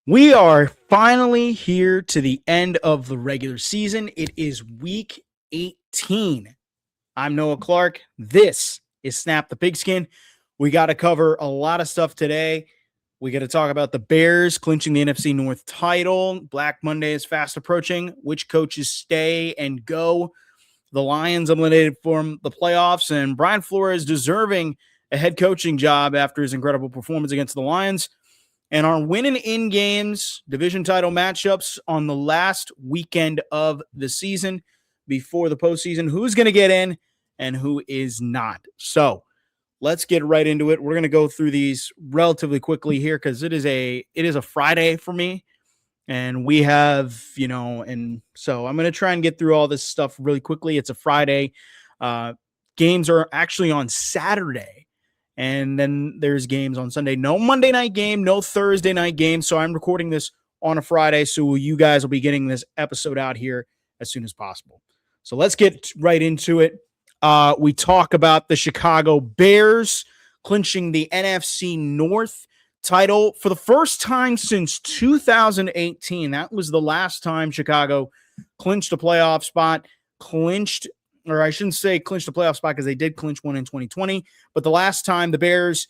We are finally here to the end of the regular season. It is week 18. I'm Noah Clark. This is Snap the Pigskin. We got to cover a lot of stuff today. We got to talk about the Bears clinching the NFC North title. Black Monday is fast approaching. Which coaches stay and go? The Lions eliminated from the playoffs, and Brian Flores deserving a head coaching job after his incredible performance against the Lions. And our winning in games, division title matchups on the last weekend of the season before the postseason. Who's going to get in and who is not? So let's get right into it. We're going to go through these relatively quickly here because it is a Friday for me. And we have, and so I'm going to try and get through all this stuff really quickly. It's a Friday. Games are actually on Saturday. And then there's games on Sunday. No Monday night game, no Thursday night game. So I'm recording this on a Friday. So you guys will be getting this episode out here as soon as possible. So let's get right into it. We talk about the Chicago Bears clinching the NFC North title for the first time since 2018. That was the last time Chicago clinched a playoff spot, clinched a playoff spot because they did clinch one in 2020. But the last time the Bears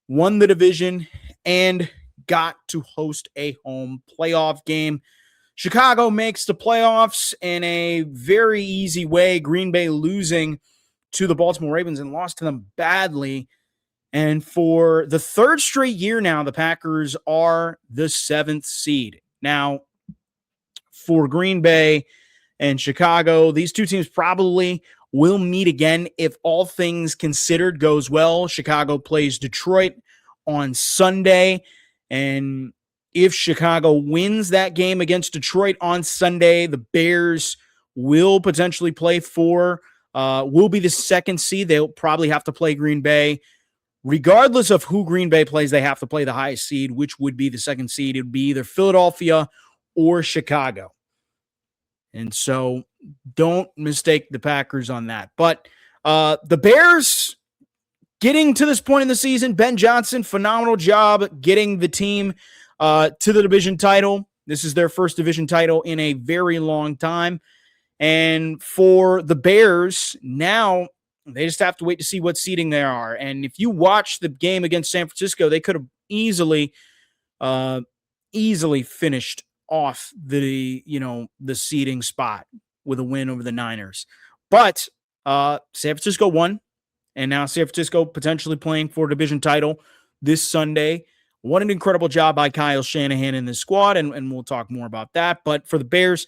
won the division and got to host a home playoff game. Chicago makes the playoffs in a very easy way. Green Bay losing to the Baltimore Ravens and lost to them badly. And for the third straight year now, the Packers are the 7th seed. Now, for Green Bay and Chicago, these two teams probably will meet again if all things considered goes well. Chicago plays Detroit on Sunday, and if Chicago wins that game against Detroit on Sunday, the Bears will potentially will be the 2nd seed. They'll probably have to play Green Bay. Regardless of who Green Bay plays, they have to play the highest seed, which would be the 2nd seed. It would be either Philadelphia or Chicago. And so don't mistake the Packers on that. But the Bears getting to this point in the season, Ben Johnson, phenomenal job getting the team to the division title. This is their first division title in a very long time. And for the Bears, now they just have to wait to see what seeding they are. And if you watch the game against San Francisco, they could have easily finished off the seeding spot with a win over the Niners. But San Francisco won, and now San Francisco potentially playing for a division title this Sunday. What an incredible job by Kyle Shanahan and this squad, and we'll talk more about that. But for the Bears,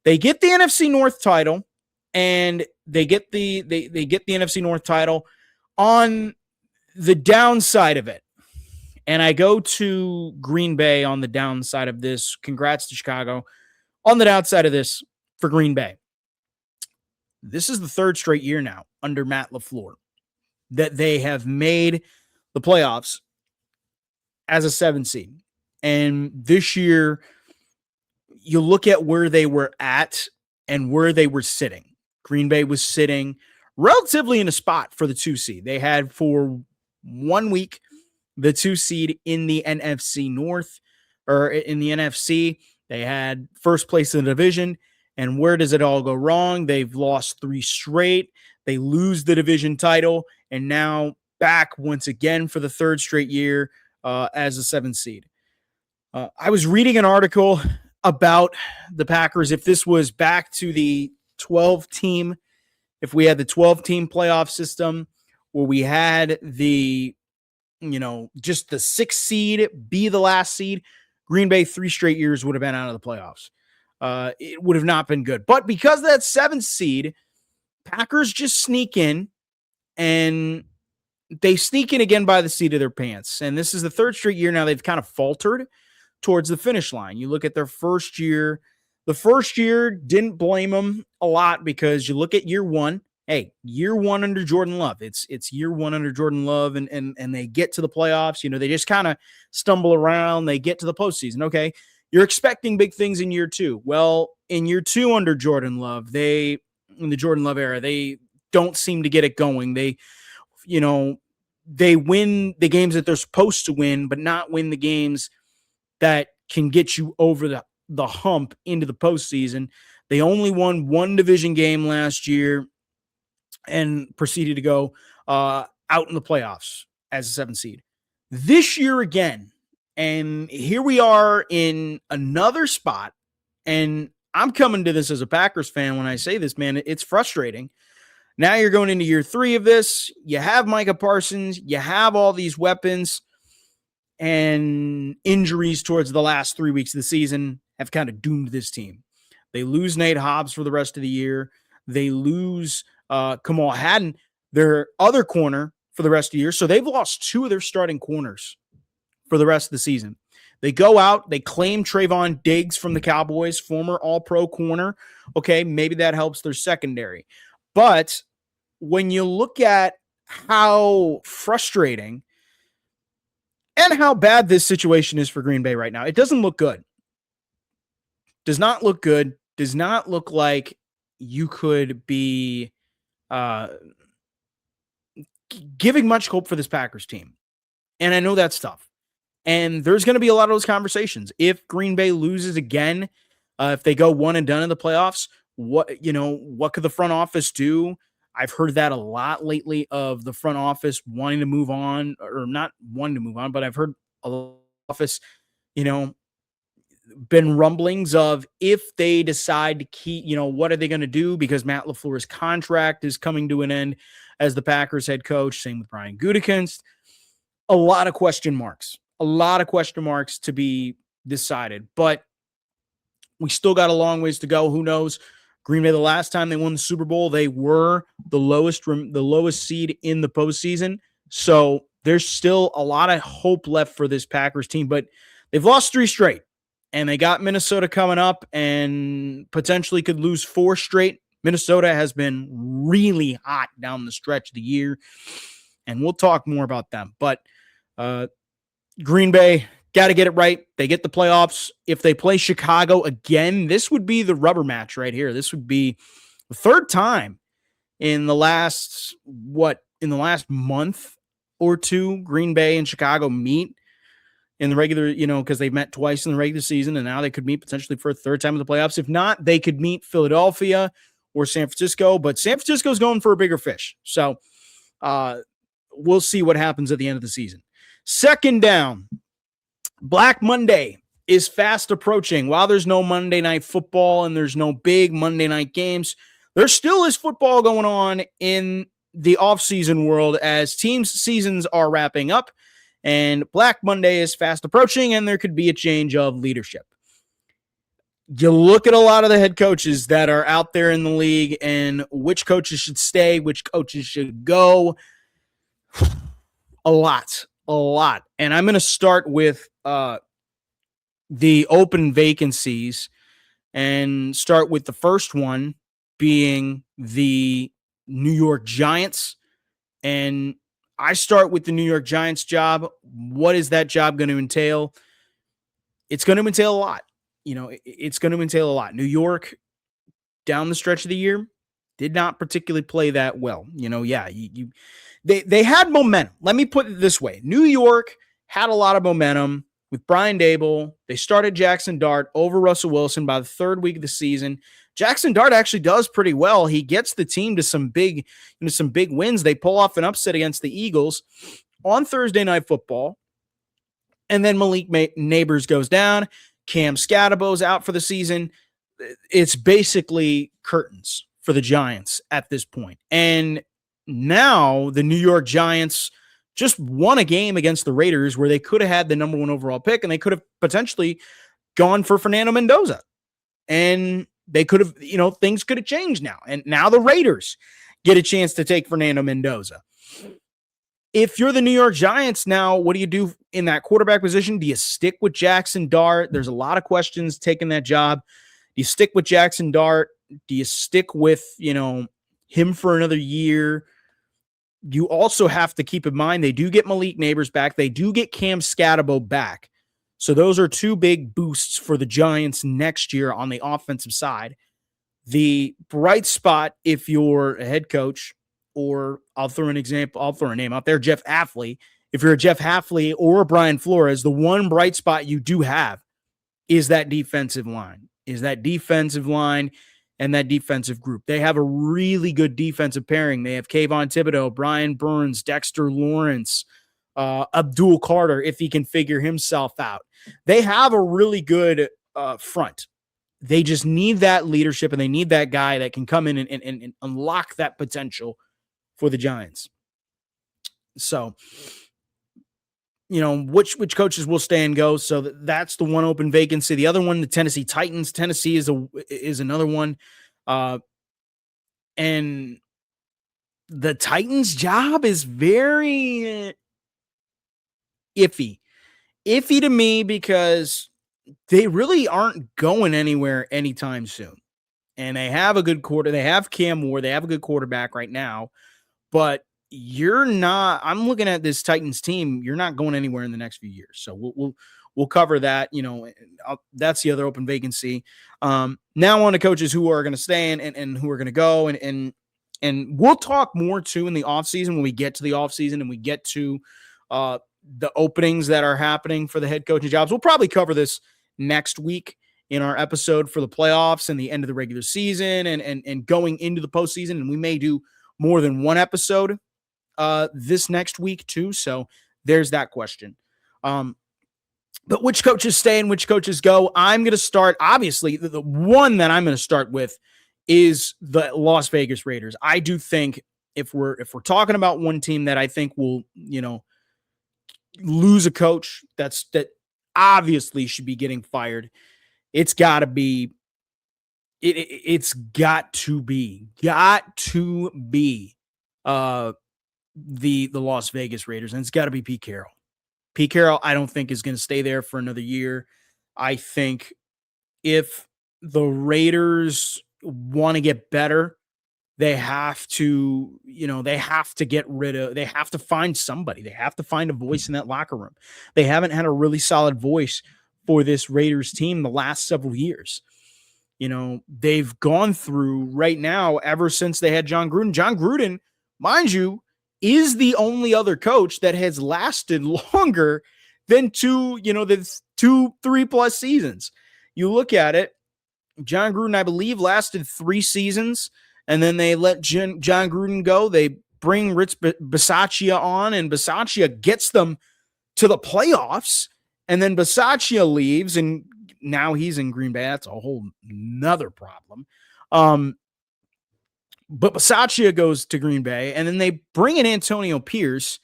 they get the NFC North title, and they get the NFC North title on the downside of it. And I go to Green Bay on the downside of this. Congrats to Chicago. On the downside of this for Green Bay, this is the 3rd straight year now under Matt LaFleur that they have made the playoffs as a 7 seed. And this year, you look at where they were at and where they were sitting. Green Bay was sitting relatively in a spot for the 2 seed. They had for 1 week the 2 seed in the NFC North, or in the NFC. They had first place in the division. And where does it all go wrong? They've lost 3 straight. They lose the division title, and now back once again for the 3rd straight year as a 7th seed. I was reading an article about the Packers. If this was back to the 12-team, if we had the 12-team playoff system where we had the just the 6th seed be the last seed, Green Bay 3 straight years would have been out of the playoffs. It would have not been good. But because of that 7th seed, Packers just sneak in, and they sneak in again by the seat of their pants. And this is the 3rd straight year now they've kind of faltered towards the finish line. You look at their first year. The first year, didn't blame them a lot because you look at year 1. Hey, year 1 under Jordan Love. It's year 1 under Jordan Love, and they get to the playoffs. They just kind of stumble around. They get to the postseason. Okay, you're expecting big things in year 2. Well, in year 2 under Jordan Love, in the Jordan Love era, they don't seem to get it going. They win the games that they're supposed to win, but not win the games that can get you over the hump into the postseason. They only won one division game last year and proceeded to go out in the playoffs as a 7th seed. This year again, and here we are in another spot, and I'm coming to this as a Packers fan when I say this, man, it's frustrating. Now you're going into year 3 of this. You have Micah Parsons. You have all these weapons, and injuries towards the last 3 weeks of the season have kind of doomed this team. They lose Nate Hobbs for the rest of the year. They lose Kamal Hadden, their other corner, for the rest of the year. So they've lost 2 of their starting corners for the rest of the season. They go out, they claim Trayvon Diggs from the Cowboys, former All-Pro corner. Okay, maybe that helps their secondary. But when you look at how frustrating and how bad this situation is for Green Bay right now, it doesn't look good. Does not look good. Does not look like you could be giving much hope for this Packers team. And I know that's tough. And there's going to be a lot of those conversations. If Green Bay loses again, if they go one and done in the playoffs, what could the front office do? I've heard that a lot lately of the front office wanting to move on, or not wanting to move on, but I've heard a lot of office, been rumblings of if they decide to keep, what are they going to do? Because Matt LaFleur's contract is coming to an end as the Packers head coach. Same with Brian Gutekunst. A lot of question marks to be decided, but we still got a long ways to go. Who knows? Green Bay, the last time they won the Super Bowl, they were the lowest seed in the postseason. So there's still a lot of hope left for this Packers team, but they've lost 3 straight, and they got Minnesota coming up and potentially could lose 4 straight. Minnesota has been really hot down the stretch of the year, and we'll talk more about them. But Green Bay got to get it right. They get the playoffs. If they play Chicago again, this would be the rubber match right here. This would be the 3rd time in the last month or 2, Green Bay and Chicago meet in the regular, because they've met twice in the regular season, and now they could meet potentially for a 3rd time in the playoffs. If not, they could meet Philadelphia or San Francisco, but San Francisco's going for a bigger fish. So we'll see what happens at the end of the season. 2nd down. Black Monday is fast approaching. While there's no Monday Night Football and there's no big Monday night games, there still is football going on in the offseason world as teams' seasons are wrapping up, and Black Monday is fast approaching, and there could be a change of leadership. You look at a lot of the head coaches that are out there in the league and which coaches should stay, which coaches should go. A lot. And I'm going to start with the open vacancies and start with the first one being the New York Giants. And I start with the New York Giants job. What is that job going to entail? It's going to entail a lot. It's going to entail a lot. New York, down the stretch of the year, did not particularly play that well. They had momentum. Let me put it this way. New York had a lot of momentum with Brian Dable. They started Jackson Dart over Russell Wilson by the 3rd week of the season. Jackson Dart actually does pretty well. He gets the team to some big wins. They pull off an upset against the Eagles on Thursday Night Football. And then Malik Neighbors goes down. Cam Scadabo's out for the season. It's basically curtains for the Giants at this point. And now the New York Giants just won a game against the Raiders where they could have had the number 1 overall pick, and they could have potentially gone for Fernando Mendoza. And they could have, things could have changed now. And now the Raiders get a chance to take Fernando Mendoza. If you're the New York Giants now, what do you do in that quarterback position? Do you stick with Jackson Dart? There's a lot of questions taking that job. Do you stick with Jackson Dart? Do you stick with, him for another year? You also have to keep in mind they do get Malik Neighbors back. They do get Cam Scadabo back. So those are 2 big boosts for the Giants next year on the offensive side. The bright spot, if you're a head coach, or I'll throw a name out there, Jeff Hafley. If you're a Jeff Hafley or a Brian Flores, the one bright spot you do have is that defensive line, and that defensive group. They have a really good defensive pairing. They have Kayvon Thibodeau, Brian Burns, Dexter Lawrence, Abdul Carter, if he can figure himself out. They have a really good front. They just need that leadership, and they need that guy that can come in and unlock that potential for the Giants. So, which coaches will stay and go. So that's the one open vacancy. The other one, the Tennessee Titans. Tennessee is another one. And the Titans job is very iffy to me, because they really aren't going anywhere anytime soon. And they have a good they have Cam Moore. They have a good quarterback right now, but I'm looking at this Titans team. You're not going anywhere in the next few years. So we'll cover that. That's the other open vacancy. Now on to coaches who are going to stay and who are going to go. And we'll talk more too in the offseason when we get to the offseason and we get to the openings that are happening for the head coaching jobs. We'll probably cover this next week in our episode for the playoffs and the end of the regular season and going into the postseason. And we may do more than one episode this next week too. So there's that question. But which coaches stay and which coaches go? I'm going to start, obviously, the one that I'm going to start with is the Las Vegas Raiders. I do think if we're talking about one team that I think will, lose a coach that obviously should be getting fired, it's got to be the Las Vegas Raiders, and it's got to be Pete Carroll. Pete Carroll, I don't think is going to stay there for another year. I think if the Raiders want to get better, they have to find somebody. They have to find a voice in that locker room. They haven't had a really solid voice for this Raiders team the last several years. They've gone through right now, ever since they had John Gruden. John Gruden, mind you, is the only other coach that has lasted longer than 3+ seasons. You look at it, John Gruden, I believe, lasted 3 seasons, and then they let John Gruden go. They bring Rich Bisaccia on, and Bisaccia gets them to the playoffs, and then Bisaccia leaves, and now he's in Green Bay. That's a whole nother problem. But Bisaccia goes to Green Bay, and then they bring in Antonio Pierce,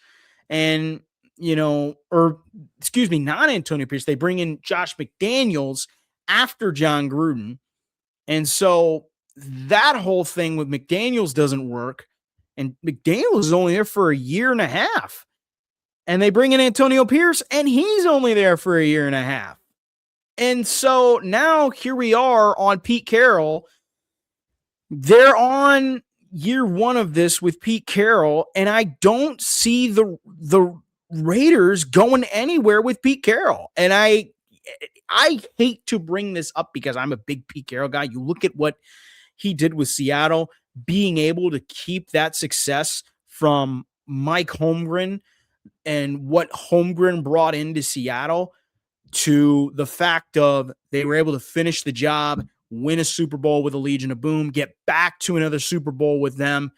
and, not Antonio Pierce. They bring in Josh McDaniels after John Gruden. And so that whole thing with McDaniels doesn't work. And McDaniels is only there for a year and a half. And they bring in Antonio Pierce, and he's only there for a year and a half. And so now here we are on Pete Carroll. They're on year 1 of this with Pete Carroll, and I don't see the Raiders going anywhere with Pete Carroll. And I hate to bring this up because I'm a big Pete Carroll guy. You look at what he did with Seattle, being able to keep that success from Mike Holmgren and what Holmgren brought into Seattle, to the fact of they were able to finish the job, win a Super Bowl with the Legion of Boom, get back to another Super Bowl with them,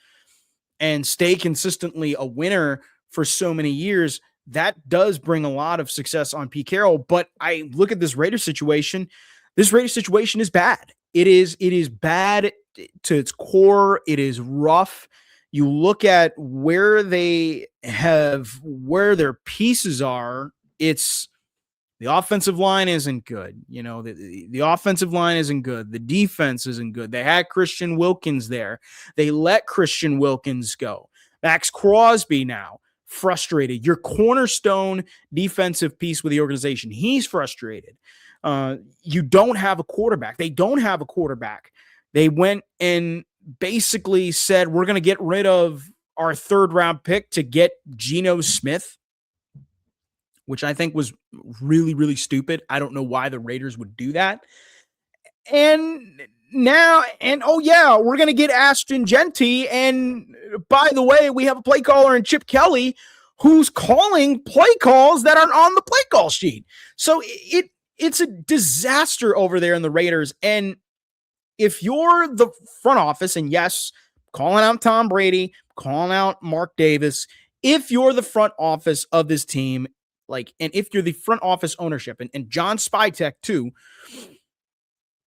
and stay consistently a winner for so many years. That does bring a lot of success on Pete Carroll. But I look at this Raiders situation. This Raiders situation is bad. It is bad to its core. It is rough. You look at where their pieces are. It's the offensive line isn't good. The offensive line isn't good. The defense isn't good. They had Christian Wilkins there. They let Christian Wilkins go. Max Crosby now frustrated. Your cornerstone defensive piece with the organization, he's frustrated. You don't have a quarterback. They don't have a quarterback. They went and basically said, we're going to get rid of our 3rd round pick to get Geno Smith, which I think was really, really stupid. I don't know why the Raiders would do that. And we're going to get Ashton Genty. And by the way, we have a play caller in Chip Kelly who's calling play calls that aren't on the play call sheet. So It's a disaster over there in the Raiders. And if you're the front office, and yes, calling out Tom Brady, calling out Mark Davis, if you're the front office of this team, like, and if you're the front office ownership and John Spytek too,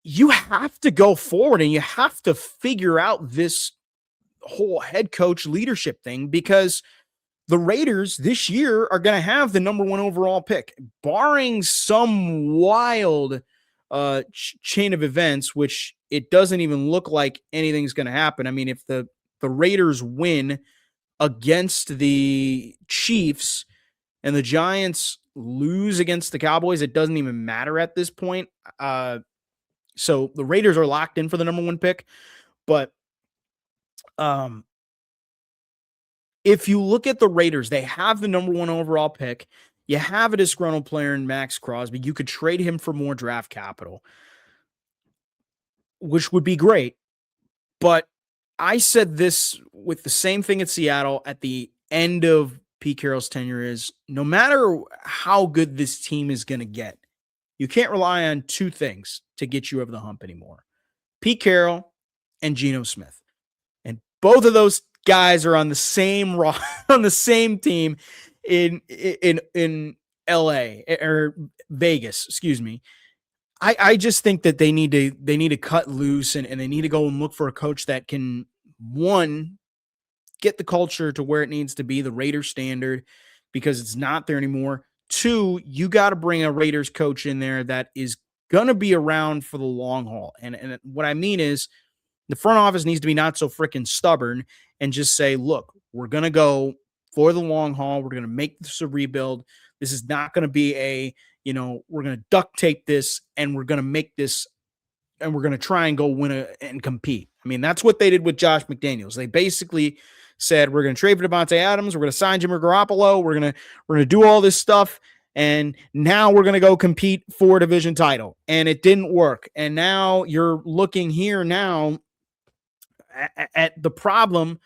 you have to go forward and you have to figure out this whole head coach leadership thing, because the Raiders this year are going to have the number 1 overall pick, barring some wild chain of events, which it doesn't even look like anything's going to happen. I mean, if the Raiders win against the Chiefs and the Giants lose against the Cowboys, it doesn't even matter at this point. So the Raiders are locked in for the number 1 pick. But if you look at the Raiders, they have the number 1 overall pick. You have a disgruntled player in Max Crosby. You could trade him for more draft capital, which would be great. But I said this with the same thing at Seattle at the end of Pete Carroll's tenure is, no matter how good this team is going to get, you can't rely on 2 things to get you over the hump anymore: Pete Carroll and Geno Smith. And both of those guys are on the same on the same team in LA or Vegas, excuse me. I just think that they need to cut loose and they need to go and look for a coach that can, one, get the culture to where it needs to be, the Raiders standard, because it's not there anymore. 2, you got to bring a Raiders coach in there that is going to be around for the long haul. And what I mean is, the front office needs to be not so freaking stubborn and just say, look, we're going to go for the long haul. We're going to make this a rebuild. This is not going to be we're going to duct tape this and we're going to make this and we're going to try and go win and compete. I mean, that's what they did with Josh McDaniels. They basically said, we're going to trade for Devontae Adams. We're going to sign Jimmy Garoppolo. We're going to do all this stuff. And now we're going to go compete for a division title. And it didn't work. And now you're looking here now at the problem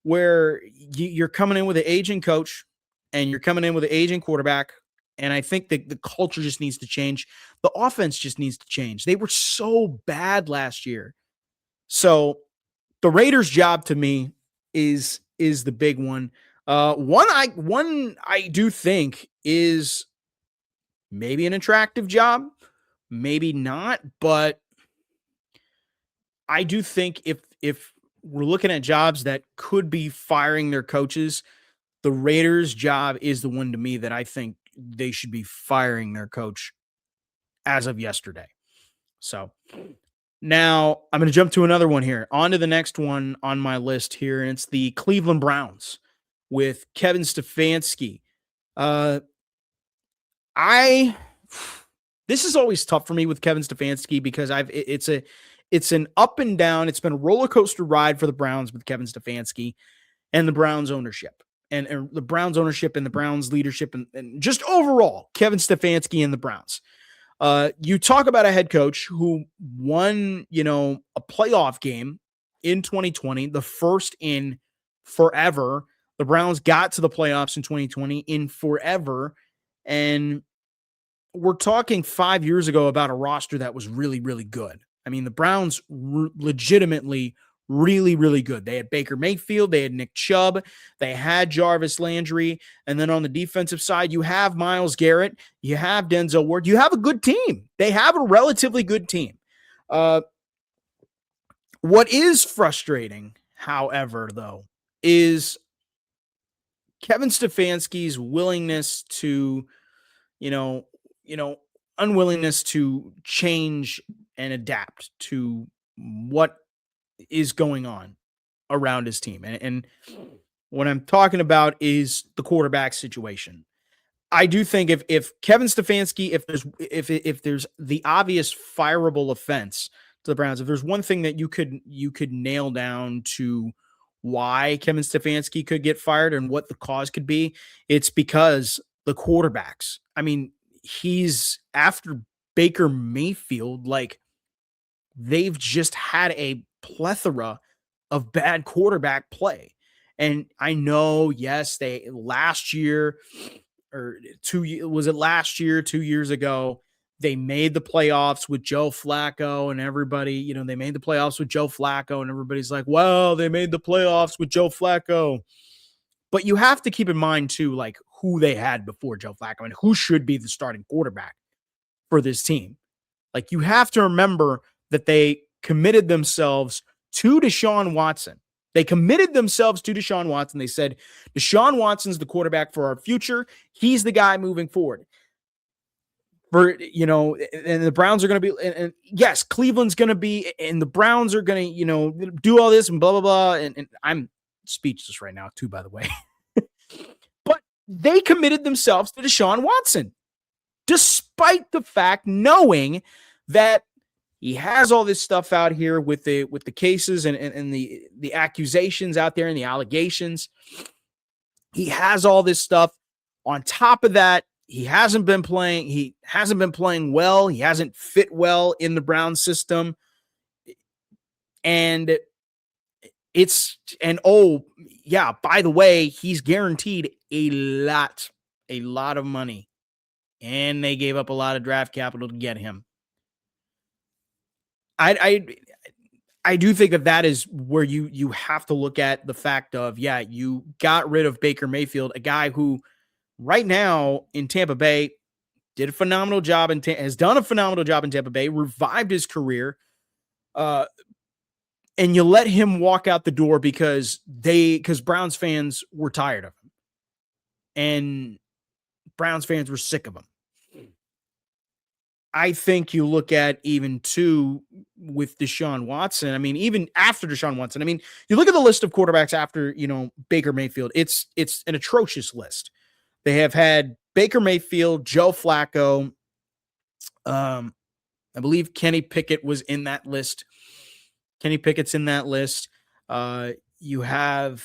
where you're coming in with an aging coach and you're coming in with an aging quarterback. And I think that the culture just needs to change. The offense just needs to change. They were so bad last year. So the Raiders' job to me is the big one. One I do think is maybe an attractive job, maybe not, but I do think if we're looking at jobs that could be firing their coaches, the Raiders' job is the one to me that I think they should be firing their coach as of yesterday. So now I'm going to jump to another one here. On to the next one on my list here, and it's the Cleveland Browns with Kevin Stefanski. This is always tough for me with Kevin Stefanski because it's an up and down. It's been a roller coaster ride for the Browns with Kevin Stefanski and the Browns ownership and the Browns ownership and the Browns leadership and just overall Kevin Stefanski and the Browns. You talk about a head coach who won, a playoff game in 2020, the first in forever. The Browns got to the playoffs in 2020 in forever. And we're talking 5 years ago about a roster that was really, really good. I mean, the Browns were legitimately really, really good. They had Baker Mayfield. They had Nick Chubb. They had Jarvis Landry. And then on the defensive side, you have Myles Garrett. You have Denzel Ward. You have a good team. They have a relatively good team. What is frustrating, however, though, is Kevin Stefanski's willingness to, unwillingness to change and adapt to what is going on around his team. And what I'm talking about is the quarterback situation. I do think if Kevin Stefanski, if there's the obvious fireable offense to the Browns, if there's one thing that you could nail down to why Kevin Stefanski could get fired and what the cause could be, it's because the quarterbacks. I mean, he's after Baker Mayfield, like they've just had a plethora of bad quarterback play. And I know, yes, they last year or 2 years ago, They made the playoffs with Joe Flacco and everybody, they made the playoffs with Joe Flacco and everybody's like, well, they made the playoffs with Joe Flacco. But you have to keep in mind too, like who they had before Joe Flacco and who should be the starting quarterback for this team. Like you have to remember that they committed themselves to Deshaun Watson. They committed themselves to Deshaun Watson. They said, Deshaun Watson's the quarterback for our future. He's the guy moving forward. And the Browns are going to be, and yes, Cleveland's going to be, and the Browns are going to, do all this and blah, blah, blah. And I'm speechless right now too, by the way. But they committed themselves to Deshaun Watson, despite the fact knowing that he has all this stuff out here with the cases and the accusations out there and the allegations. He has all this stuff. On top of that, he hasn't been playing well. He hasn't fit well in the Browns system. And by the way, he's guaranteed a lot of money. And they gave up a lot of draft capital to get him. I do think that is where you have to look at the fact of, you got rid of Baker Mayfield, a guy who right now in Tampa Bay did a phenomenal job has done a phenomenal job in Tampa Bay, revived his career. And you let him walk out the door because Browns fans were tired of him. And Browns fans were sick of him. I think you look at even too with Deshaun Watson. I mean, even after Deshaun Watson, I mean, you look at the list of quarterbacks after, Baker Mayfield, it's an atrocious list. They have had Baker Mayfield, Joe Flacco. I believe Kenny Pickett was in that list. Kenny Pickett's in that list. You have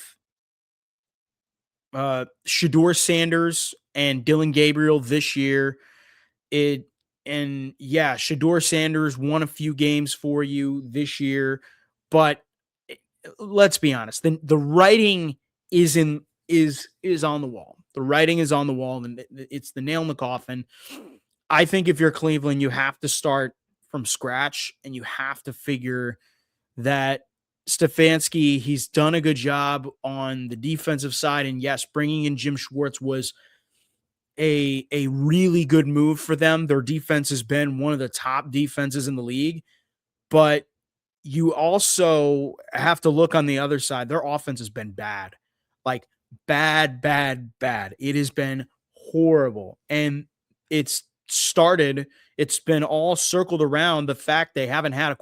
Shedeur Sanders and Dylan Gabriel this year. Shedeur Sanders won a few games for you this year, but let's be honest, the writing is on the wall. The writing is on the wall, and it's the nail in the coffin. I think if you're Cleveland, you have to start from scratch, and you have to figure that Stefanski, he's done a good job on the defensive side, and yes, bringing in Jim Schwartz was a really good move for them. Their defense has been one of the top defenses in the league, but you also have to look on the other side. Their offense has been bad, like bad. It has been horrible. And it's been all circled around the fact they haven't had a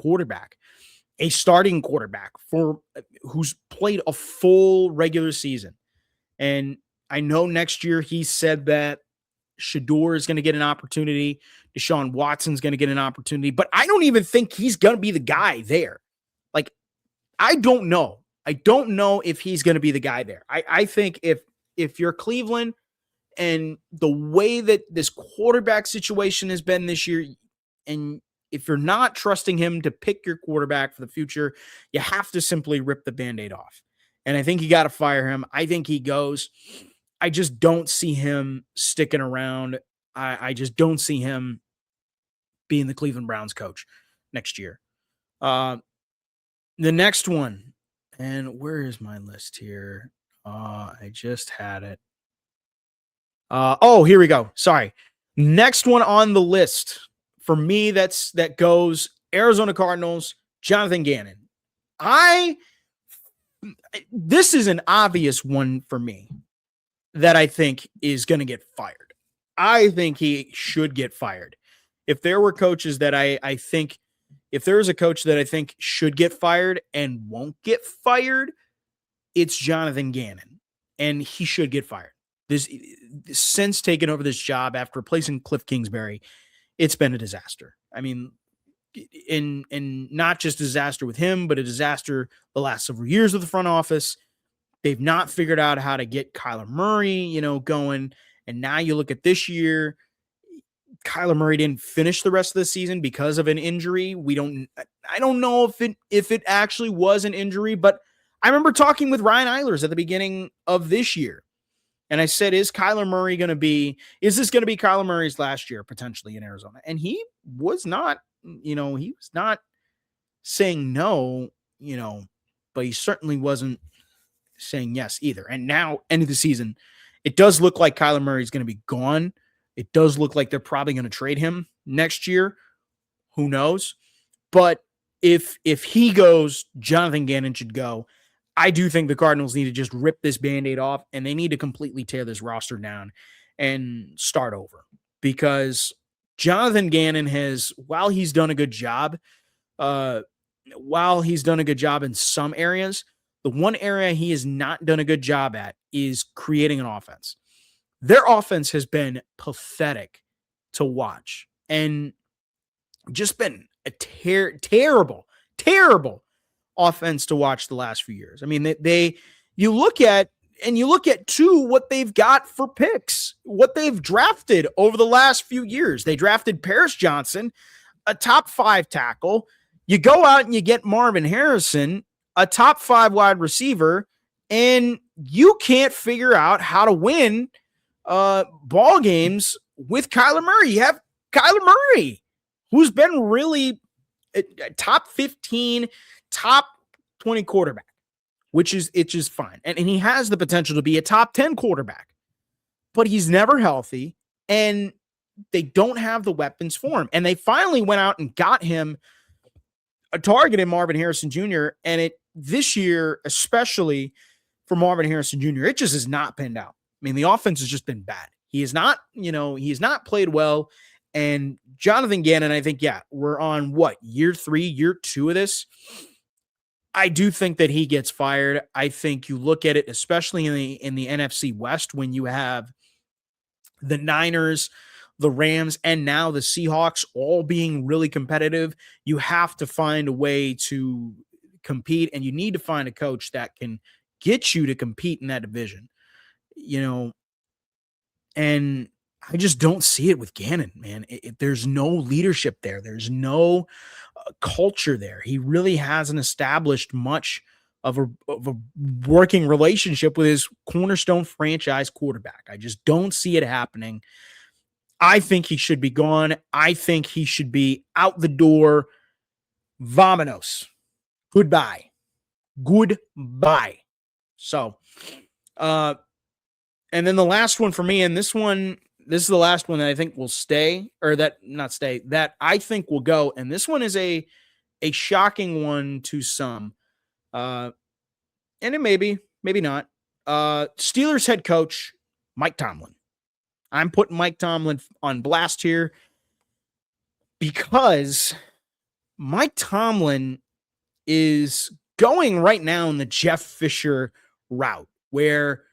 starting quarterback who's played a full regular season. And I know next year he said that Shedeur is going to get an opportunity. Deshaun Watson's going to get an opportunity, but I don't even think he's going to be the guy there. Like, I don't know. I don't know if he's going to be the guy there. I think if you're Cleveland and the way that this quarterback situation has been this year, and if you're not trusting him to pick your quarterback for the future, you have to simply rip the Band-Aid off. And I think you got to fire him. I think he goes. I just don't see him sticking around. I just don't see him being the Cleveland Browns coach next year. The next one, and where is my list here? I just had it. Here we go. Sorry. Next one on the list for me, that goes Arizona Cardinals, Jonathan Gannon. This is an obvious one for me that I think is going to get fired. I think he should get fired. If there were coaches that if there is a coach that I think should get fired and won't get fired, it's Jonathan Gannon, and he should get fired. Since taking over this job after replacing Cliff Kingsbury, it's been a disaster. I mean, in not just a disaster with him, but a disaster the last several years with the front office. They've not figured out how to get Kyler Murray, going. And now you look at this year, Kyler Murray didn't finish the rest of the season because of an injury. I don't know if it actually was an injury, but I remember talking with Ryan Eilers at the beginning of this year. And I said, is this going to be Kyler Murray's last year potentially in Arizona? And he was not, he was not saying no, but he certainly wasn't saying yes either. And now, end of the season, it does look like Kyler Murray is going to be gone. It does look like they're probably going to trade him next year. Who knows? But if he goes, Jonathan Gannon should go. I do think the Cardinals need to just rip this Band-Aid off, and they need to completely tear this roster down and start over. Because Jonathan Gannon has, while he's done a good job in some areas, the one area he has not done a good job at is creating an offense. Their offense has been pathetic to watch and just been a terrible offense to watch the last few years. I mean, you look at too what they've got for picks, what they've drafted over the last few years. They drafted Paris Johnson, a top 5 tackle. You go out and you get Marvin Harrison, a top 5 wide receiver, and you can't figure out how to win ball games with Kyler Murray. You have Kyler Murray, who's been really a top 15, top 20 quarterback, which is fine. And he has the potential to be a top 10 quarterback, but he's never healthy, and they don't have the weapons for him. And they finally went out and got him a target in Marvin Harrison Jr. And this year, especially for Marvin Harrison Jr., it just has not panned out. I mean, the offense has just been bad. He has not played well. And Jonathan Gannon, I think, we're on year 3, year 2 of this. I do think that he gets fired. I think you look at it, especially in the NFC West, when you have the Niners, the Rams, and now the Seahawks all being really competitive. You have to find a way to compete, and you need to find a coach that can get you to compete in that division. And I just don't see it with Gannon, man. There's no leadership there. There's no culture there. He really hasn't established much of a working relationship with his cornerstone franchise quarterback. I just don't see it happening. I think he should be gone. I think he should be out the door. Vamonos. Goodbye. So, and then the last one for me, and this is the last one that I think will stay, or that I think will go. And this one is a shocking one to some. And it maybe not. Steelers head coach, Mike Tomlin. I'm putting Mike Tomlin on blast here because Mike Tomlin is going right now in the Jeff Fisher route where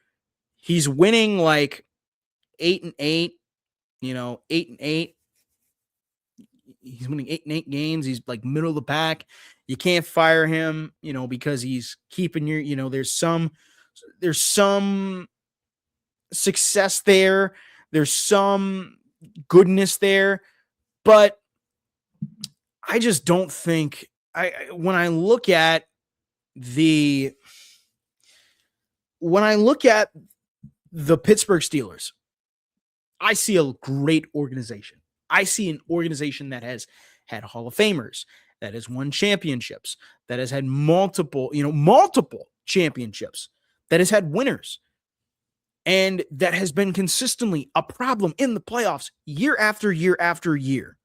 he's winning like 8-8, 8-8. He's winning 8-8 games. He's like middle of the pack. You can't fire him, because he's keeping your, there's some success there. There's some goodness there, but I just don't think when I look at the Pittsburgh Steelers, I see a great organization. I see an organization that has had Hall of Famers, that has won championships, that has had multiple championships, that has had winners, and that has been consistently a problem in the playoffs year after year after year.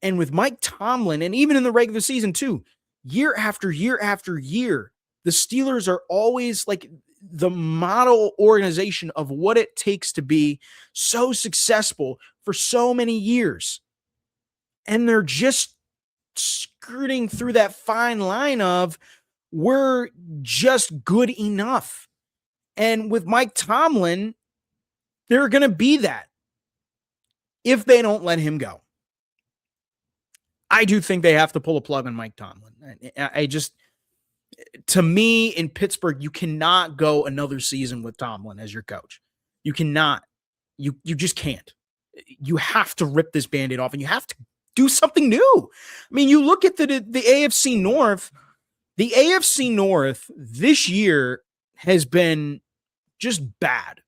And with Mike Tomlin, and even in the regular season too, year after year after year, the Steelers are always like the model organization of what it takes to be so successful for so many years. And they're just skirting through that fine line of we're just good enough. And with Mike Tomlin, they're going to be that if they don't let him go. I do think they have to pull a plug on Mike Tomlin. To me, in Pittsburgh, you cannot go another season with Tomlin as your coach. You cannot. You just can't. You have to rip this Band-Aid off, and you have to do something new. I mean, you look at the AFC North. The AFC North this year has been just bad.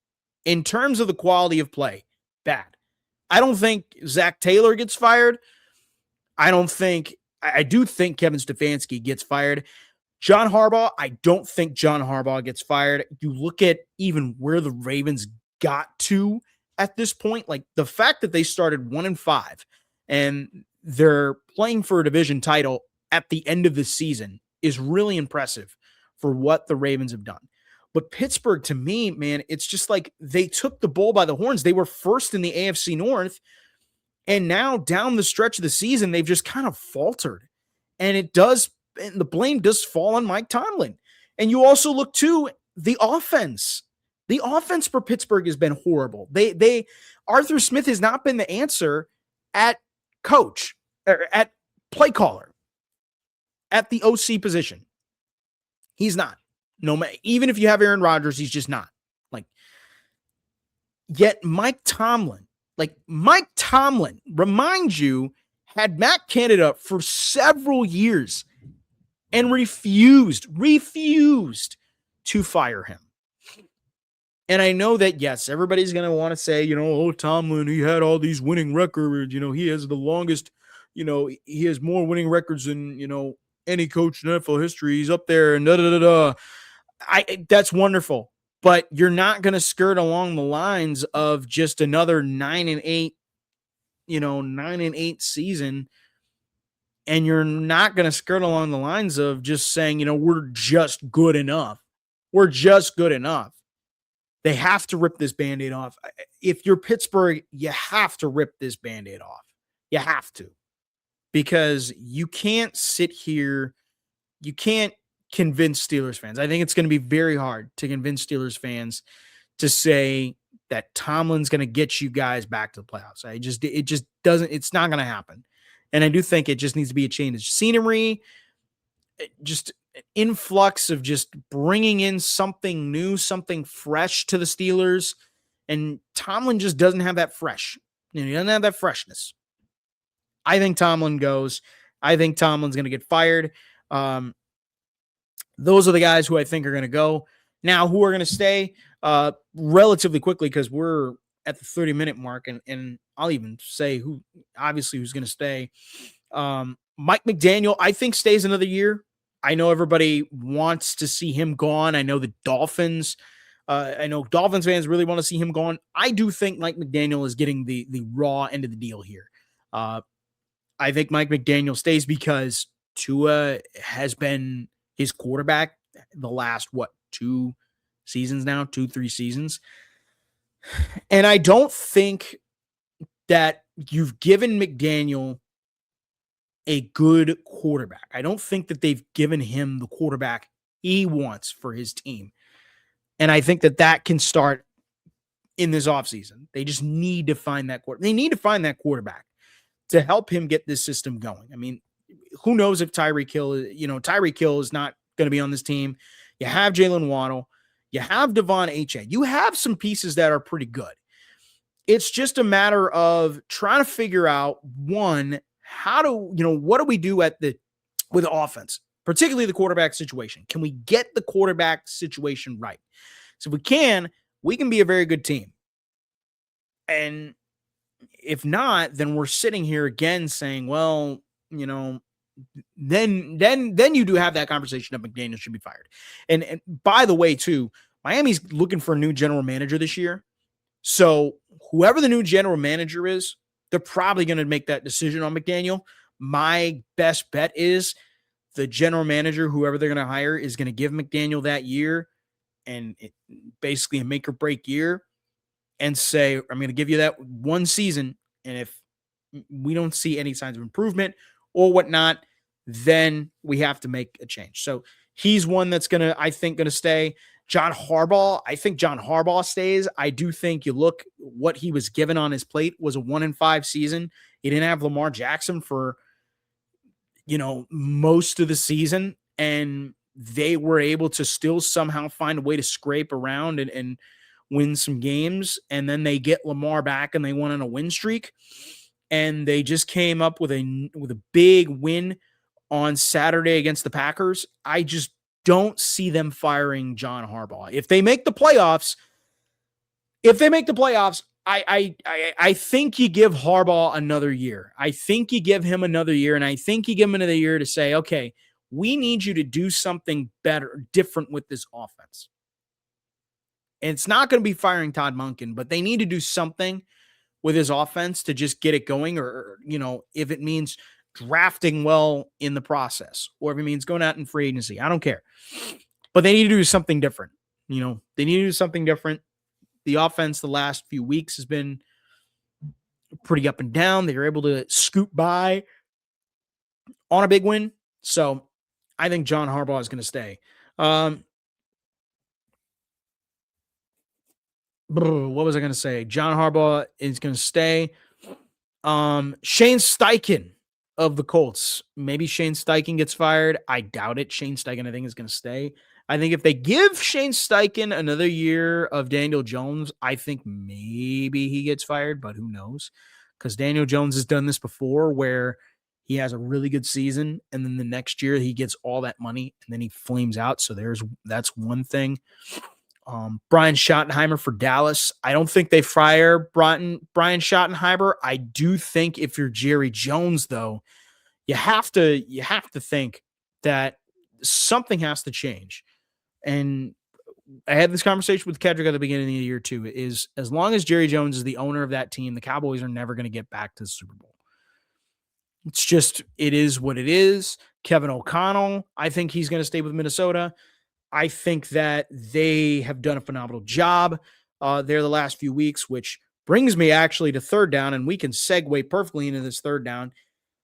In terms of the quality of play, bad. I don't think Zach Taylor gets fired. I do think Kevin Stefanski gets fired. John Harbaugh, I don't think John Harbaugh gets fired. You look at even where the Ravens got to at this point, like the fact that they started 1-5 and they're playing for a division title at the end of the season is really impressive for what the Ravens have done. But Pittsburgh, to me, man, it's just like they took the bull by the horns. They were first in the AFC North, and now down the stretch of the season, they've just kind of faltered. And the blame does fall on Mike Tomlin. And you also look to the offense. The offense for Pittsburgh has been horrible. Arthur Smith has not been the answer at coach, or at play caller, at the OC position. He's not. Even if you have Aaron Rodgers, he's just not. Yet Mike Tomlin reminds you, had Matt Canada for several years and refused to fire him. And I know that, yes, everybody's going to want to say, Tomlin, he had all these winning records. He has the longest, he has more winning records than, any coach in NFL history. He's up there and da-da-da-da. That's wonderful. But you're not going to skirt along the lines of just another 9-8 season. And you're not going to skirt along the lines of just saying, we're just good enough. We're just good enough. They have to rip this Band-Aid off. If you're Pittsburgh, you have to rip this Band-Aid off. You have to. Because you can't sit here. You can't convince Steelers fans. I think it's going to be very hard to convince Steelers fans to say that Tomlin's going to get you guys back to the playoffs. It just doesn't, it's not going to happen. And I do think it just needs to be a change of scenery, just an influx of just bringing in something new, something fresh to the Steelers. And Tomlin just doesn't have that fresh. He doesn't have that freshness. I think Tomlin goes. I think Tomlin's going to get fired. Those are the guys who I think are going to go. Now, who are going to stay relatively quickly, because we're at the 30-minute mark, and I'll even say who's going to stay. Mike McDaniel, I think, stays another year. I know everybody wants to see him gone. I know the Dolphins. I know Dolphins fans really want to see him gone. I do think Mike McDaniel is getting the raw end of the deal here. I think Mike McDaniel stays because Tua has been his quarterback the last, 3 seasons. And I don't think that you've given McDaniel a good quarterback. I don't think that they've given him the quarterback he wants for his team. And I think that can start in this offseason. They just need to find that quarterback. They need to find that quarterback to help him get this system going. I mean, who knows if Tyreek Hill is not going to be on this team. You have Jalen Waddle. You have Devon Achane. You have some pieces that are pretty good. It's just a matter of trying to figure out, one, what do we do with the offense, particularly the quarterback situation? Can we get the quarterback situation right? So if we can be a very good team. And if not, then we're sitting here again saying, well, then you do have that conversation that McDaniel should be fired. And by the way, too, Miami's looking for a new general manager this year. So whoever the new general manager is, they're probably going to make that decision on McDaniel. My best bet is the general manager, whoever they're going to hire, is going to give McDaniel that year, and basically a make or break year, and say, I'm going to give you that one season. And if we don't see any signs of improvement or whatnot, then we have to make a change. So he's one that's going to stay. John Harbaugh, I think John Harbaugh stays. I do think you look what he was given on his plate was a 1-5 season. He didn't have Lamar Jackson for, most of the season, and they were able to still somehow find a way to scrape around and win some games. And then they get Lamar back and they went on a win streak, and they just came up with a big win on Saturday against the Packers. I just don't see them firing John Harbaugh. If they make the playoffs, If they make the playoffs, I think you give Harbaugh another year. I think you give him another year, and I think you give him another year to say, okay, we need you to do something better, different with this offense. And it's not going to be firing Todd Monken, but they need to do something with his offense to just get it going, or, if it means drafting well in the process, or if it means going out in free agency. I don't care. But they need to do something different. They need to do something different. The offense the last few weeks has been pretty up and down. They were able to scoot by on a big win. So I think John Harbaugh is going to stay. What was I going to say? John Harbaugh is going to stay. Shane Steichen of the Colts. Maybe Shane Steichen gets fired. I doubt it. Shane Steichen, I think, is going to stay. I think if they give Shane Steichen another year of Daniel Jones, I think maybe he gets fired, but who knows? Because Daniel Jones has done this before where he has a really good season, and then the next year he gets all that money, and then he flames out. So that's one thing. Brian Schottenheimer for Dallas. I don't think they fire Brian Schottenheimer. I do think if you're Jerry Jones, though, you have to think that something has to change. And I had this conversation with Kedrick at the beginning of the year too, is as long as Jerry Jones is the owner of that team, the Cowboys are never going to get back to the Super Bowl. It's just, it is what it is. Kevin O'Connell, I think he's going to stay with Minnesota. I think that they have done a phenomenal job there the last few weeks, which brings me actually to third down, and we can segue perfectly into this third down.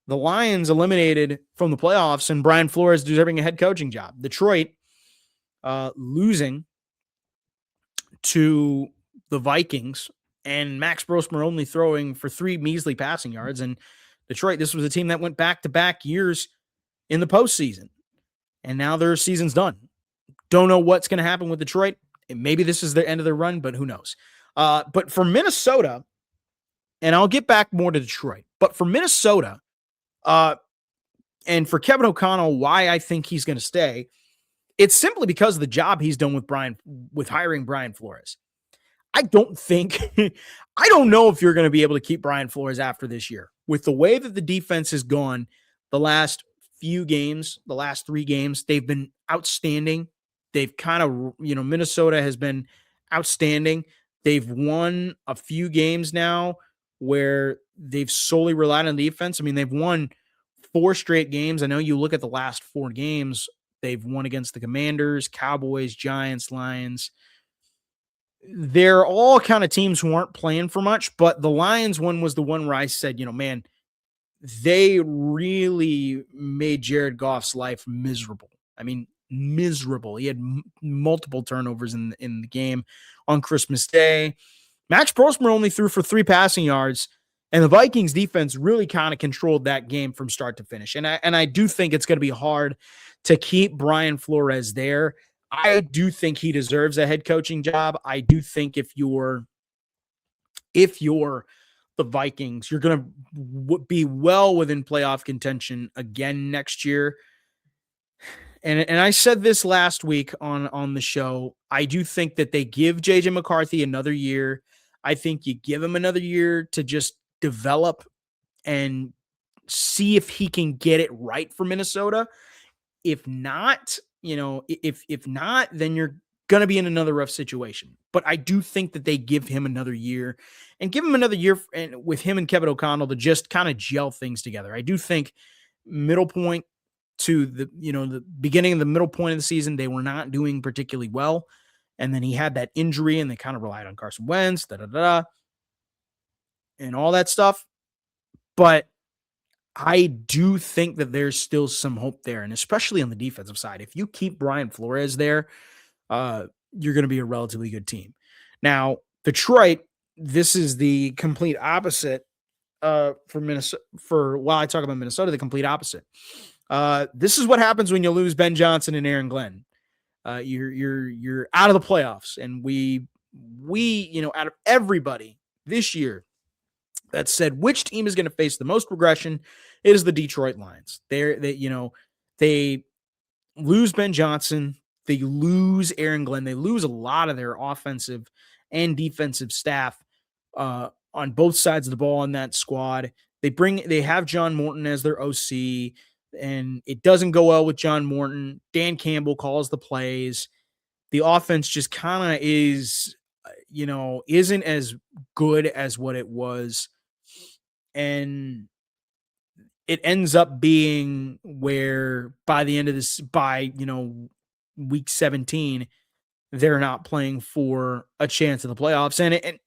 The Lions eliminated from the playoffs, and Brian Flores deserving a head coaching job. Detroit losing to the Vikings, and Max Brosmer only throwing for 3 measly passing yards. And Detroit, this was a team that went back-to-back years in the postseason, and now their season's done. Don't know what's going to happen with Detroit. Maybe this is the end of their run, but who knows? But for Minnesota, and I'll get back more to Detroit, but for Minnesota, and for Kevin O'Connell, why I think he's going to stay, it's simply because of the job he's done with hiring Brian Flores. I don't know if you're going to be able to keep Brian Flores after this year. With the way that the defense has gone the last few games, the last 3 games, they've been outstanding. They've kind of, Minnesota has been outstanding. They've won a few games now where they've solely relied on defense. I mean, they've won 4 straight games. I know you look at the last 4 games, they've won against the Commanders, Cowboys, Giants, Lions. They're all kind of teams who aren't playing for much, but the Lions one was the one where I said, man, they really made Jared Goff's life miserable. I mean, miserable. He had multiple turnovers in the game on Christmas Day. Max Brosmer only threw for 3 passing yards, and the Vikings defense really kind of controlled that game from start to finish. And I do think it's going to be hard to keep Brian Flores there. I do think he deserves a head coaching job. I do think if you're the Vikings, you're going to be well within playoff contention again next year. And I said this last week on the show. I do think that they give JJ McCarthy another year. I think you give him another year to just develop and see if he can get it right for Minnesota. If not, if not, then you're going to be in another rough situation. But I do think that they give him another year and with him and Kevin O'Connell to just kind of gel things together. I do think middle point to the beginning of the middle point of the season, they were not doing particularly well. And then he had that injury and they kind of relied on Carson Wentz, and all that stuff. But I do think that there's still some hope there. And especially on the defensive side, if you keep Brian Flores there, you're going to be a relatively good team. Now, Detroit, this is the complete opposite for Minnesota. While I talk about Minnesota, the complete opposite. This is what happens when you lose Ben Johnson and Aaron Glenn. You're out of the playoffs, and we out of everybody this year that said which team is going to face the most regression, it is the Detroit Lions. They lose Ben Johnson, they lose Aaron Glenn, they lose a lot of their offensive and defensive staff on both sides of the ball on that squad. They have John Morton as their OC, and it doesn't go well with John Morton. Dan Campbell calls the plays. The offense just kind of isn't as good as what it was. And it ends up being where by the end of this, week 17, they're not playing for a chance in the playoffs. And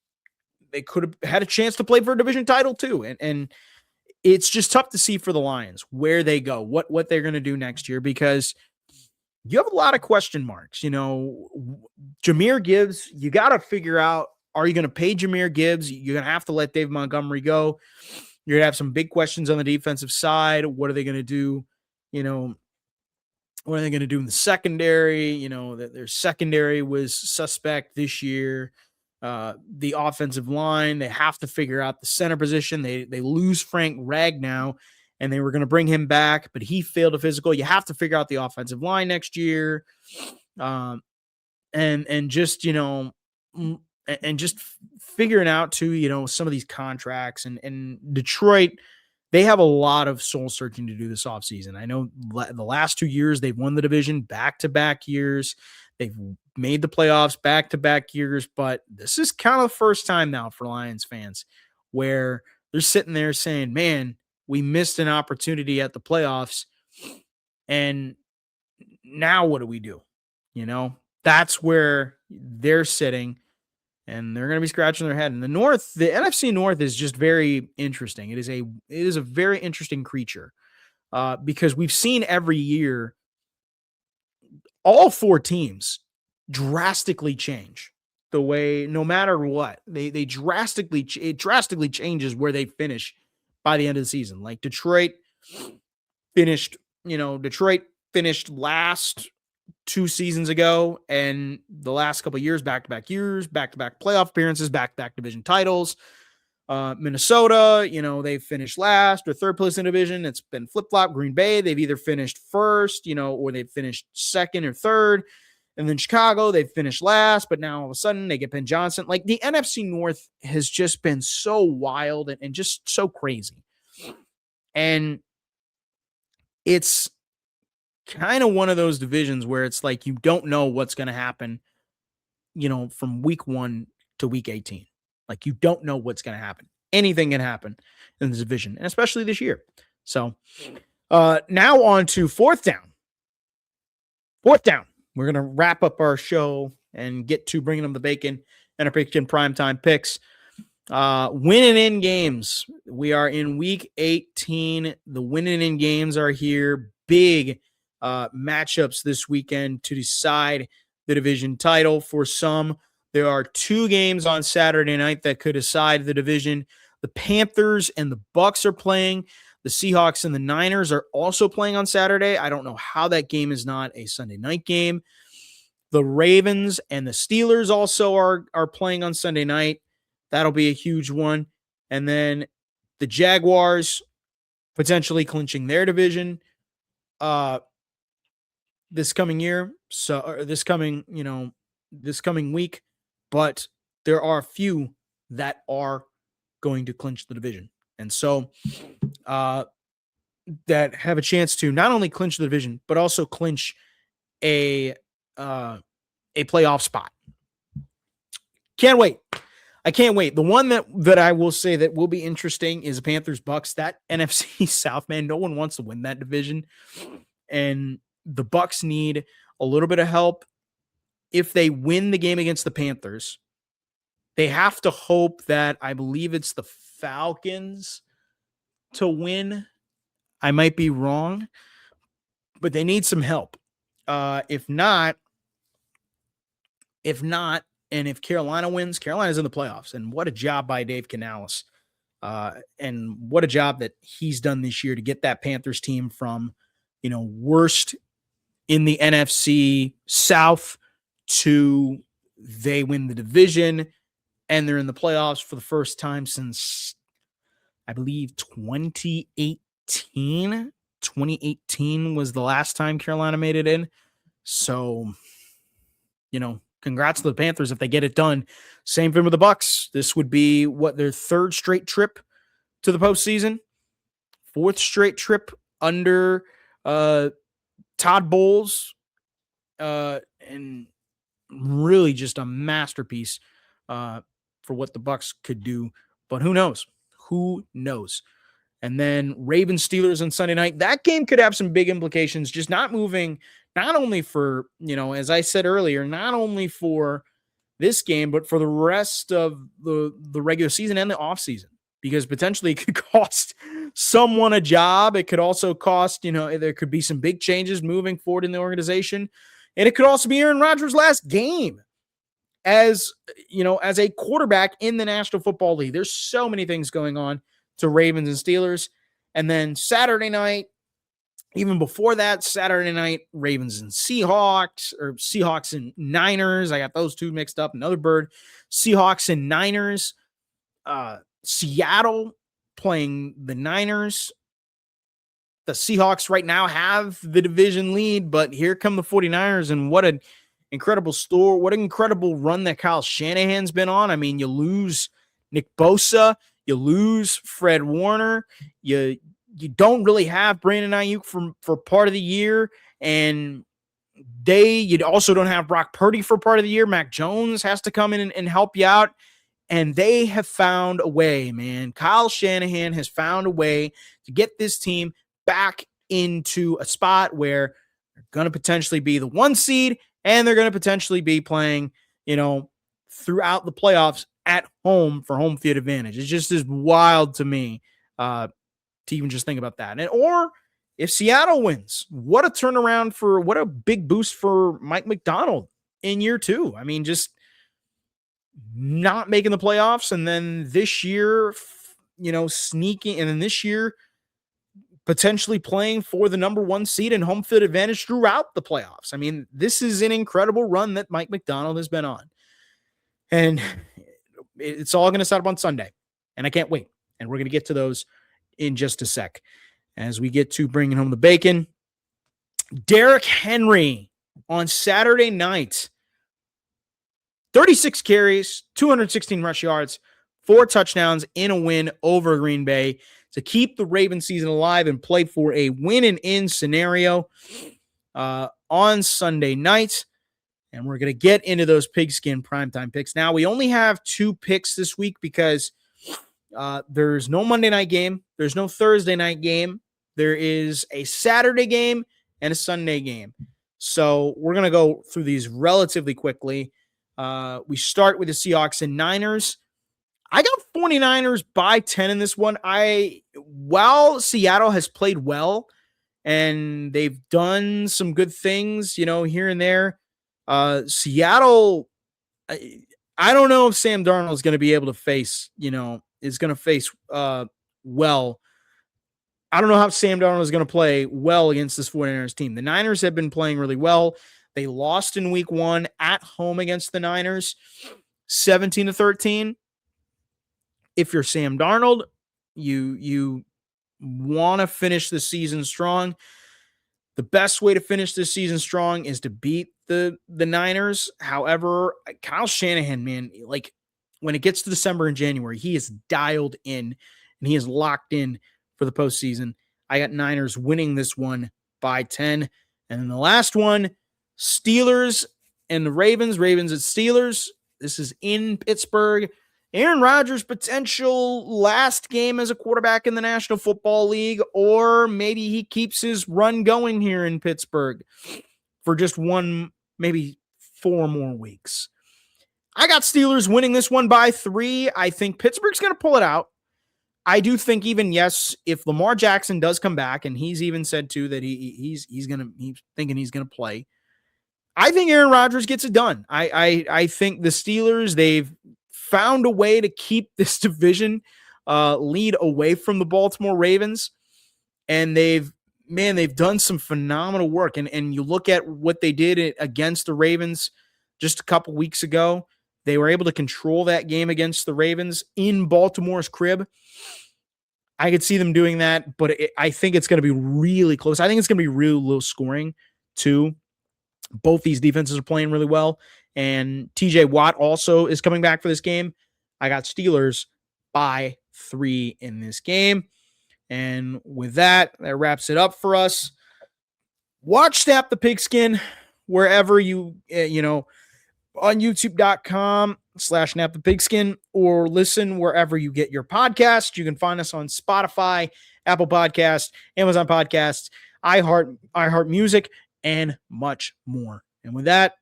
they could have had a chance to play for a division title too. And it's just tough to see for the Lions where they go, what they're going to do next year, because you have a lot of question marks. Jahmyr Gibbs, you got to figure out, are you going to pay Jahmyr Gibbs? You're going to have to let Dave Montgomery go. You're going to have some big questions on the defensive side. What are they going to do? What are they going to do in the secondary? Their secondary was suspect this year. The offensive line, they have to figure out the center position. They lose Frank Ragnow, and they were going to bring him back, but he failed a physical. You have to figure out the offensive line next year. And just figuring out too, some of these contracts, and Detroit, they have a lot of soul searching to do this offseason. I know the last 2 years they've won the division back-to-back years. They've made the playoffs back-to-back years, but this is kind of the first time now for Lions fans where they're sitting there saying, man, we missed an opportunity at the playoffs, and now what do we do? That's where they're sitting, and they're going to be scratching their head. In the North, the NFC North is just very interesting. It is a very interesting creature because we've seen every year all four teams drastically change the way, no matter what, it drastically changes where they finish by the end of the season. Like Detroit finished last 2 seasons ago, and the last couple of years, back-to-back playoff appearances, back-to-back division titles. Minnesota, they finished last or third place in division. It's been flip-flop. Green Bay, they've either finished first, or they've finished second or third. And then Chicago, they've finished last, but now all of a sudden they get Ben Johnson. Like, the NFC North has just been so wild and just so crazy. And it's kind of one of those divisions where it's like you don't know what's going to happen, from week 1 to week 18. Like, you don't know what's going to happen. Anything can happen in this division, and especially this year. So now on to fourth down. We're going to wrap up our show and get to bringing them the bacon and our pick in primetime picks. Winning in games. We are in week 18. The winning in games are here. Big matchups this weekend to decide the division title. For some, there are 2 games on Saturday night that could decide the division. The Panthers and the Bucks are playing. The Seahawks and the Niners are also playing on Saturday. I don't know how that game is not a Sunday night game. The Ravens and the Steelers also are playing on Sunday night. That'll be a huge one. And then the Jaguars potentially clinching their division this coming year. This coming week. But there are a few that are going to clinch the division. And so that have a chance to not only clinch the division, but also clinch a playoff spot. Can't wait. I can't wait. The one that I will say that will be interesting is the Panthers Bucks. That NFC South, man, no one wants to win that division. And the Bucks need a little bit of help. If they win the game against the Panthers, they have to hope that, I believe it's the Falcons to win. I might be wrong, but they need some help. If not, and if Carolina wins, Carolina's in the playoffs. And what a job by Dave Canales. And what a job that he's done this year to get that Panthers team from, worst in the NFC South to they win the division and they're in the playoffs for the first time since, I believe, 2018. 2018 was the last time Carolina made it in. So, congrats to the Panthers if they get it done. Same thing with the Bucks. This would be their third straight trip to the postseason, fourth straight trip under Todd Bowles, and really just a masterpiece for what the Bucks could do. But who knows? Who knows? And then Ravens Steelers on Sunday night. That game could have some big implications, just not moving, not only for, as I said earlier, not only for this game, but for the rest of the regular season and the offseason, because potentially it could cost someone a job. It could also cost, there could be some big changes moving forward in the organization. And it could also be Aaron Rodgers' last game as a quarterback in the National Football League. There's so many things going on to Ravens and Steelers. And then Saturday night, even before that, Saturday night, Ravens and Seahawks, or Seahawks and Niners. I got those two mixed up. Another bird. Seahawks and Niners. Seattle playing the Niners. The Seahawks right now have the division lead, but here come the 49ers, and what an incredible what an incredible run that Kyle Shanahan's been on. I mean, you lose Nick Bosa, you lose Fred Warner, you don't really have Brandon Ayuk for part of the year, and you also don't have Brock Purdy for part of the year. Mac Jones has to come in and help you out, and they have found a way, man. Kyle Shanahan has found a way to get this team back into a spot where they're going to potentially be the 1 seed, and they're going to potentially be playing, throughout the playoffs at home for home field advantage. It's just as wild to me to even just think about that. Or if Seattle wins, what a turnaround what a big boost for Mike McDonald in year 2. I mean, just not making the playoffs, and then this year, sneaking, and then this year potentially playing for the number 1 seed and home field advantage throughout the playoffs. I mean, this is an incredible run that Mike McDonald has been on. And it's all going to set up on Sunday. And I can't wait. And we're going to get to those in just a sec. As we get to bringing home the bacon, Derrick Henry on Saturday night, 36 carries, 216 rush yards, 4 touchdowns in a win over Green Bay to keep the Ravens season alive and play for a win and in scenario on Sunday night. And we're going to get into those pigskin primetime picks. Now, we only have 2 picks this week because there's no Monday night game. There's no Thursday night game. There is a Saturday game and a Sunday game. So we're going to go through these relatively quickly. We start with the Seahawks and Niners. I got 49ers by 10 in this one. While Seattle has played well and they've done some good things, here and there, Seattle, I don't know if Sam Darnold is going to be able to face, well. I don't know how Sam Darnold is going to play well against this 49ers team. The Niners have been playing really well. They lost in week 1 at home against the Niners, 17-13. If you're Sam Darnold, you want to finish the season strong. The best way to finish this season strong is to beat the Niners. However, Kyle Shanahan, man, like when it gets to December and January, he is dialed in and he is locked in for the postseason. I got Niners winning this one by 10. And then the last one, Steelers and the Ravens at Steelers. This is in Pittsburgh. Aaron Rodgers' potential last game as a quarterback in the National Football League, or maybe he keeps his run going here in Pittsburgh for just 1, maybe 4 more weeks. I got Steelers winning this one by 3. I think Pittsburgh's going to pull it out. I do think if Lamar Jackson does come back, and he's even said too that he's thinking he's going to play, I think Aaron Rodgers gets it done. I think the Steelers, they've found a way to keep this division lead away from the Baltimore Ravens. And they've done some phenomenal work. And you look at what they did against the Ravens just a couple weeks ago. They were able to control that game against the Ravens in Baltimore's crib. I could see them doing that, but I think it's going to be really close. I think it's going to be really low scoring too. Both these defenses are playing really well. And TJ Watt also is coming back for this game. I got Steelers by 3 in this game. And with that wraps it up for us. Watch Snap the Pigskin wherever you, on youtube.com/Snap the Pigskin, or listen wherever you get your podcast. You can find us on Spotify, Apple Podcasts, Amazon Podcasts, iHeart Music, and much more. And with that,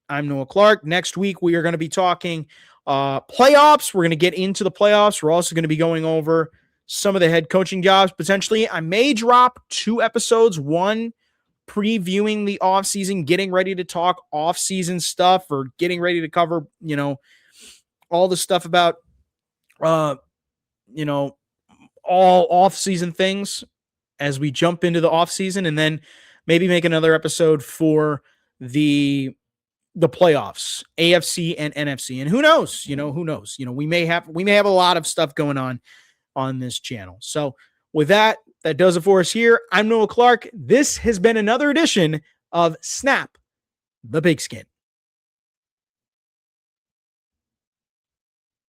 I'm Noah Clark. Next week, we are going to be talking playoffs. We're going to get into the playoffs. We're also going to be going over some of the head coaching jobs potentially. I may drop 2 episodes, one previewing the offseason, getting ready to talk offseason stuff, or getting ready to cover, all the stuff about, all offseason things as we jump into the offseason, and then maybe make another episode for the playoffs, AFC and NFC. And who knows, we may have a lot of stuff going on this channel. So with that does it for us here. I'm Noah Clark. This has been another edition of Snap the Pigskin.